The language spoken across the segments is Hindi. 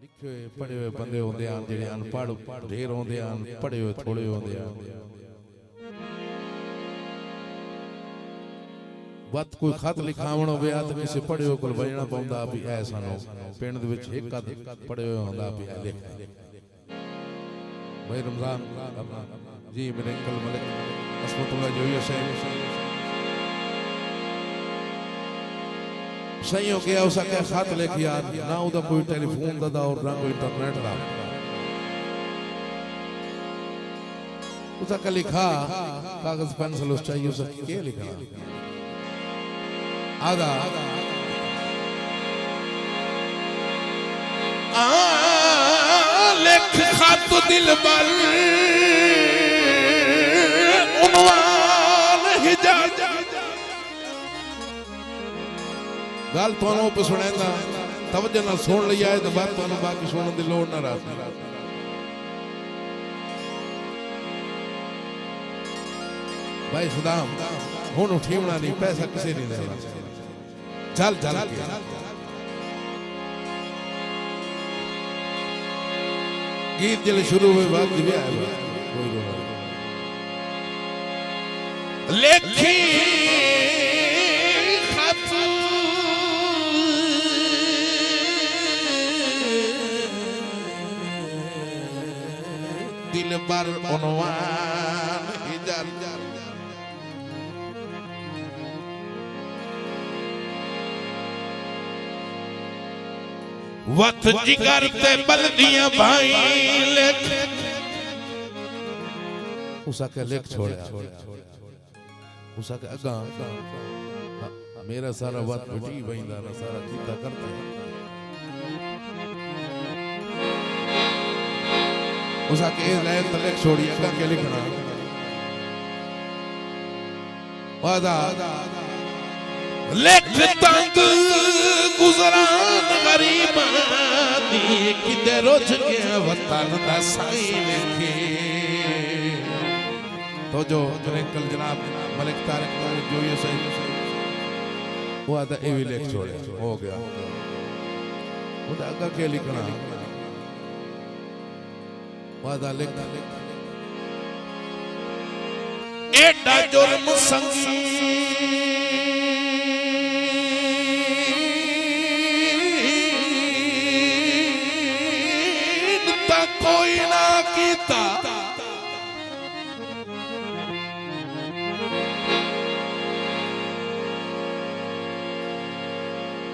लिखे हुए पढ़े हुए बंदे होंदे हैं जेड़े अनपढ़ ढेर होंदे हैं, पढ़े हुए थोड़े होंदे हैं। बात कोई खत लिखावण होवे तो किसी पढ़े हुए कोल वजना पौंदा भी ऐ सानो पिंड दे विच एक अध पढ़े हुए होंदा भी ऐ लिख भाई रमजान जी मेरे अंकल मलिक अस्मतुल्लाह जोइया साहब सही हो गया उसा क्या खत लिख यार ना उदा कोई टेलीफोन दा और ना कोई इंटरनेट दा उसा का लिखा कागज पेंसिल उस चाहिए उसा क्या लिखा आधा लिख खत दिल पर उन्वान हिजाज गल तुहानू पे सुनेंदा तवज्जो नाल सुन लिया है तो बात तुहानू बाकी सुनने दी लोड़ ना रही। भाई सदाम हुण उठीवना नहीं पैसा किसी नहीं देना चल चल गीत जले शुरू हुए बात भी आया कोई रोना लेखी खत दिल पर उन्वान हिजर वत जिगर ते बलदियां भाई लिख उसा के लिख छोड़या उसा के अगा मेरा सारा वत बिटी वहींदा ना सारा कीता करता उसा के लाइन ते लिख छोड़ी अगा के लिखना वादा लिख तंग गुजरान गरीब दी किते रोज गया वतन दा साई लिखे तो जो अंकल जनाब मलिक तारिक जो ये सही वो आदा ए भी लिख छोड़े हो गया उदा अगा के लिखना वादा लिख एडा जुर्म संगी कोई ना कीता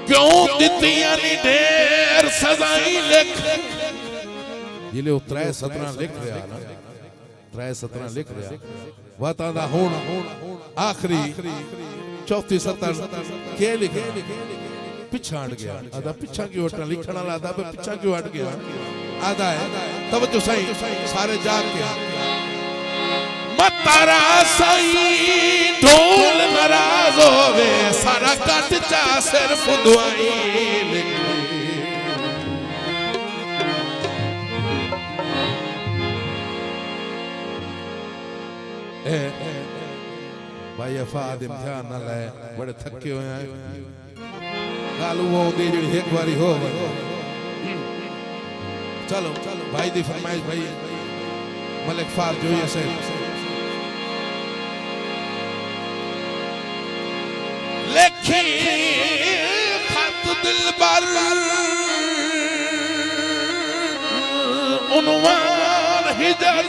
क्यों दितियां नी ढेर सजाई लिख जिले त्रै सतरा लिख रहा ना त्रै सतरा लिख रहा वाता दा हुण आखिरी चौथी सतर के लिखे पिछा हट गया आदा पिछा क्यों हटना लिखण वाला आदा पिछा क्यों हट गया आदा है तवज्जो सही सारे जाग के मतारा सही ढोल नाराज होवे सारा कट चा सिर्फ दुआई भाई अफाद इम्तिहान ना ले बड़े थके हुए हैं गाल वो होंदी जी एक बारी हो चलो चलो भाई दी फरमाइश भाई मलिक फार जोइया से लिखी खत दिल पर उन्वान हिजर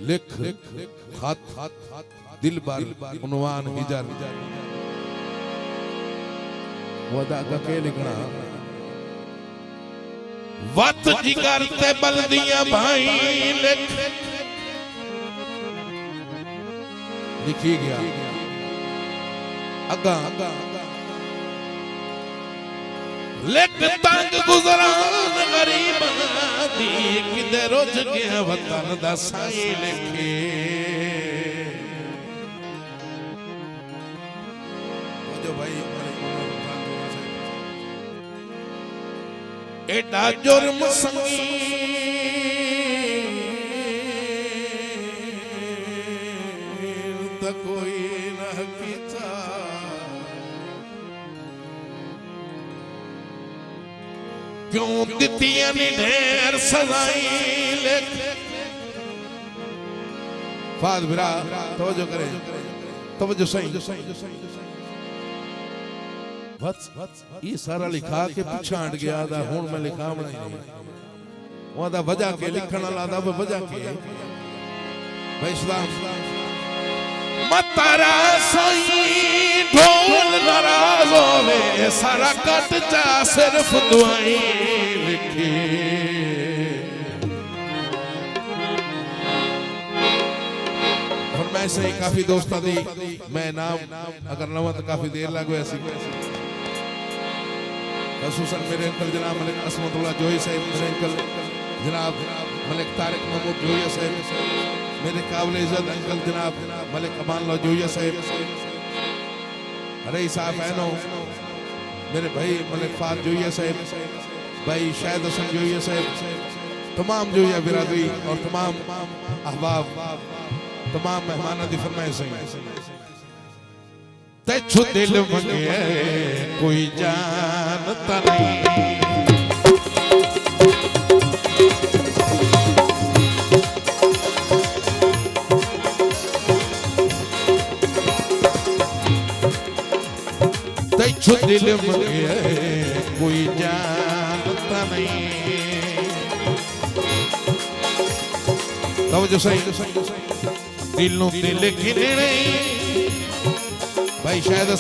लिख खत दिल पर उन्वान हिजर वदा का के लिखना वत जिगर ते बलदियां भाई लिख लिखी गया अगा लिख तंग गुजरान गरीब दी किते रोज गया वतन दा साई लिखे जो भाई एडा जुर्म संगी तो कोई न कीता क्यों दितियां ने ढेर सजाई लिख फाद बिरा तवज्जो करें तवज्जो सही ये सारा लिखा के पिछा हट गया था हुण मैं लिखा बनाई नहीं वहां वजह के लिखण वाला दा वजह के भाई इस्लाम मतारा सोई ढोल नाराज होवे सारा कट जा सिर्फ दुआई लिखी ऐसे ही काफी दोस्तों दी मैं नाम अगर लवा तो काफी देर लग गई ऐसी खसूसन मेरे अंकल जनाब मलिक असमतुल्लाह जोई साहब मेरे अंकल जनाब मलिक तारिक महमूद जोइया साहब मेरे काबिल इज्जत अंकल जनाब मलिक अमानुल्लाह जोइया साहब अरे साहब बहनों मेरे भाई मलिक फाद जोइया साहब भाई शाहिद हसन जोइया साहब तमाम जोइया बिरादरी और तमाम अहबाब तमाम मेहमानों की फरमाइश तेछु दिल मंगे कोई जानता नहीं तेछु दिल मंगे कोई जानता नहीं तवज्जो सही दिल नु दिल गिनने भाई शायद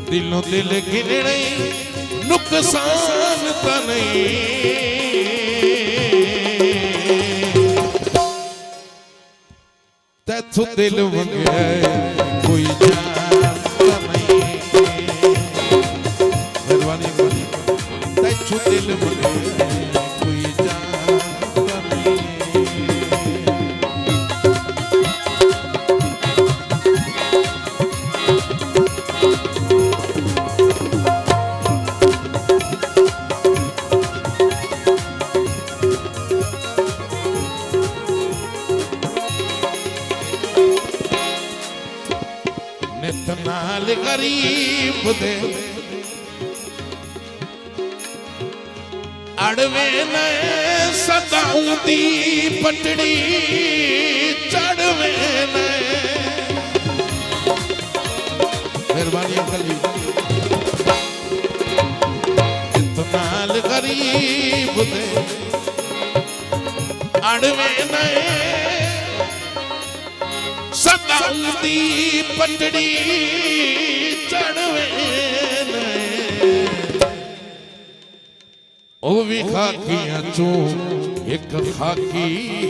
दिल नु दिल गिनने नुकसान ता नहीं तेथु दिल मंगे कोई जानता नहीं मेहरबानी तेथु दिल मंगे कोई जानता नहीं नाल गरीब दे अड़वे न सदाऊं दी पटड़ी चढ़वे न मेहरबानी अंकल जी नाल गरीब दे अड़वे न सदाऊं दी पटड़ी चढ़वे ओ भी खाकियां चो एक खाकी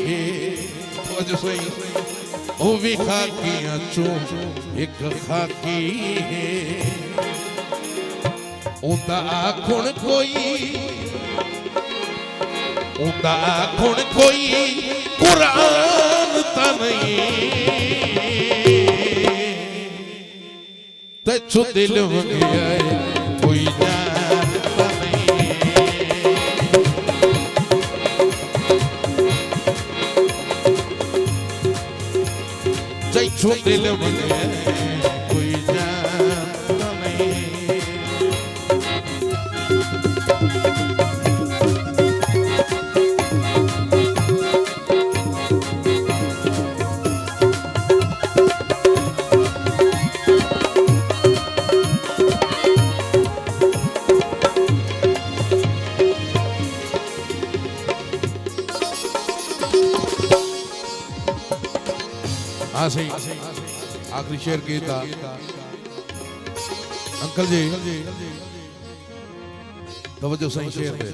है ओ भी खाकियां चो एक खाकी है उदा आखुण कोई कुरान ता नहीं तेछु दिल मंगे कोई जानता नहीं तेछु दिल मंगे कोई जानता नहीं सही आखिरी शेर की था अंकल जी तवज्जो सही शेर पे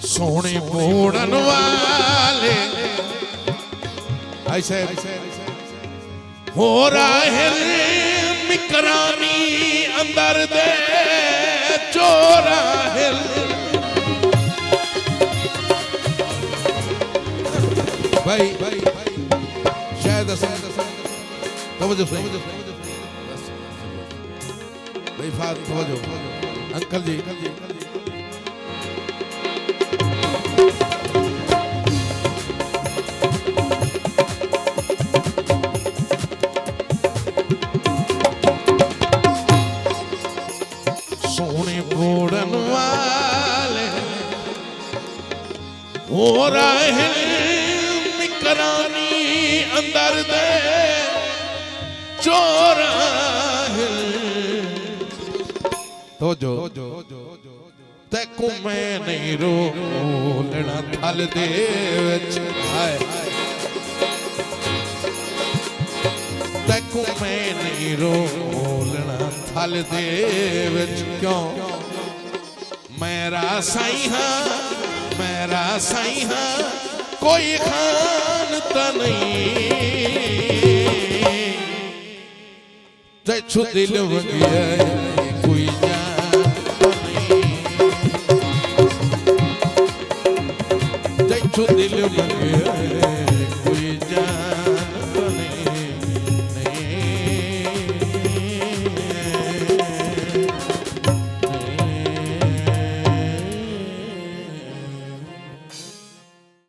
सोने मोड़न वाले ऐसे हो राहिल मिकरानी अंदर दे चोराहिल भाई शायद तवज्जो भाई फाद तवज्जो अंकल जी राहिल निकरानी अंदर दे चोराहिल तो जो तैकू मैं नहीं रोलना थल दे विच हाय तैकू मैं नहीं रोलना थल दे विच क्यों मेरा साई हाँ कोई खान तो नहीं जैछु दिल वगिया कोई जान तो नहीं जैछु दिल वगिया